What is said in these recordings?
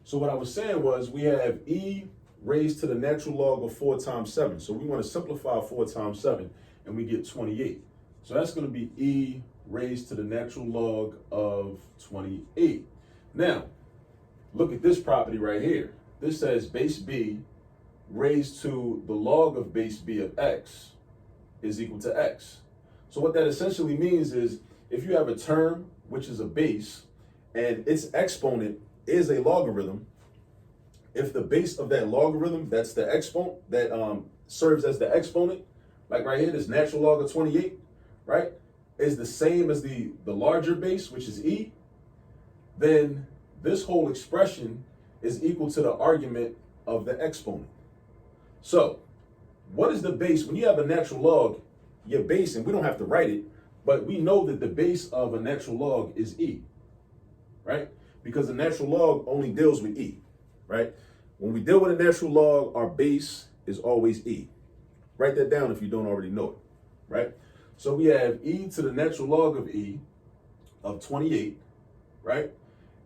So what I was saying was we have e raised to the natural log of 4 times 7. So we want to simplify 4 times 7, and we get 28. So that's going to be e raised to the natural log of 28. Now, look at this property right here. This says base b raised to the log of base b of x is equal to x. So what that essentially means is if you have a term which is a base and its exponent is a logarithm, if the base of that logarithm, that's the exponent, that serves as the exponent, like right here, this natural log of 28, right, is the same as the larger base, which is e, then this whole expression is equal to the argument of the exponent. So what is the base? When you have a natural log, your base, and we don't have to write it, but we know that the base of a natural log is e, right? Because the natural log only deals with e, right? When we deal with a natural log, our base is always e. Write that down if you don't already know it, right? So we have e to the natural log of e of 28, right?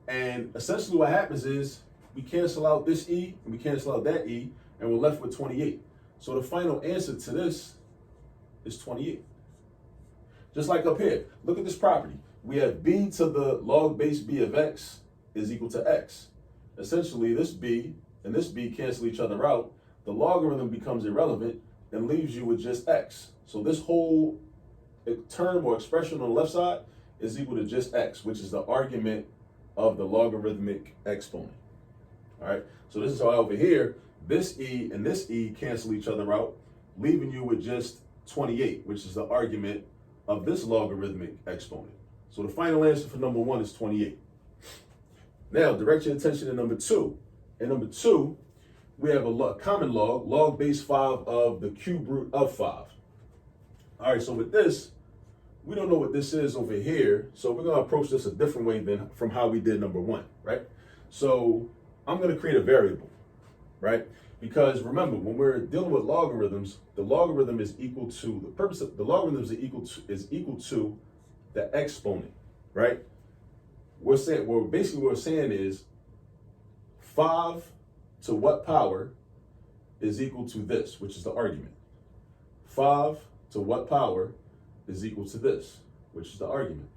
And essentially what happens is we cancel out this e and we cancel out that e, and we're left with 28. So the final answer to this is 28. Just like up here, look at this property. We have b to the log base b of x is equal to x. Essentially, this b and this b cancel each other out. The logarithm becomes irrelevant and leaves you with just x. So this whole term or expression on the left side is equal to just x, which is the argument of the logarithmic exponent. All right, so this is how over here, this e and this e cancel each other out, leaving you with just 28, which is the argument of this logarithmic exponent. So the final answer for number 1 is 28. Now, direct your attention to number 2. In number 2, we have a common log, log base 5 of the cube root of 5. All right, so with this, we don't know what this is over here, so we're going to approach this a different way than from how we did number 1, right? So I'm going to create a variable, right? Because remember, when we're dealing with logarithms, the logarithm is equal to, the purpose of the logarithm is equal to the exponent, right? We're saying, what we're saying is 5 to what power is equal to this, which is the argument. 5 to what power is equal to this, which is the argument.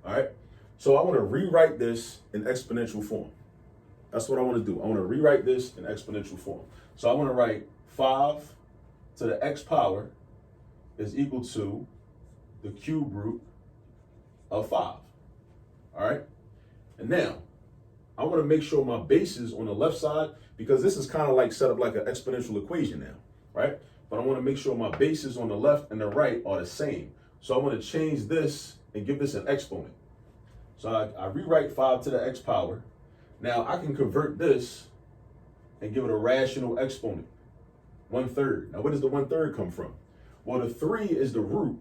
All right. So I want to rewrite this in exponential form. That's what I want to do. I want to rewrite this in exponential form. So I want to write 5 to the x power is equal to the cube root of 5. All right. And now I want to make sure my bases on the left side, because this is kind of like set up like an exponential equation now, right? But I want to make sure my bases on the left and the right are the same. So I want to change this and give this an exponent. So I rewrite 5 to the x power. Now I can convert this and give it a rational exponent, 1/3. Now where does the 1/3 come from? Well, the 3 is the root.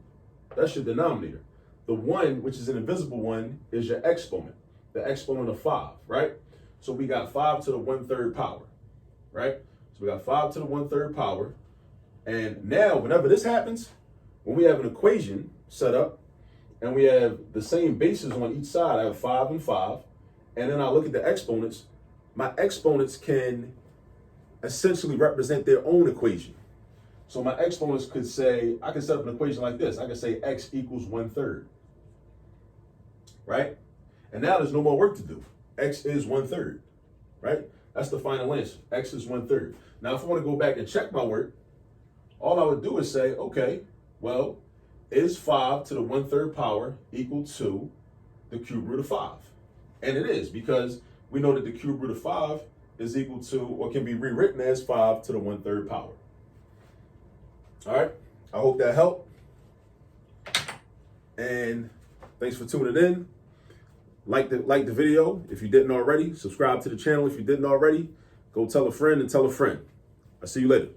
That's your denominator. The 1, which is an invisible one, is your exponent, the exponent of 5, right? So we got 5 to the 1/3 power, right? So we got 5 to the 1/3 power. And now whenever this happens, when we have an equation set up and we have the same bases on each side, I have 5 and 5, and then I look at the exponents, my exponents can essentially represent their own equation. So my exponents could say, I can set up an equation like this. I can say x equals 1/3, right? And now there's no more work to do. X is 1/3, right? That's the final answer. X is 1/3. Now, if I want to go back and check my work, all I would do is say, okay, well, is 5 to the 1/3 power equal to the cube root of 5? And it is, because we know that the cube root of 5 is equal to, or can be rewritten as 5 to the 1/3 power. All right, I hope that helped. And thanks for tuning in. Like the video if you didn't already. Subscribe to the channel if you didn't already. Go tell a friend and tell a friend. I'll see you later.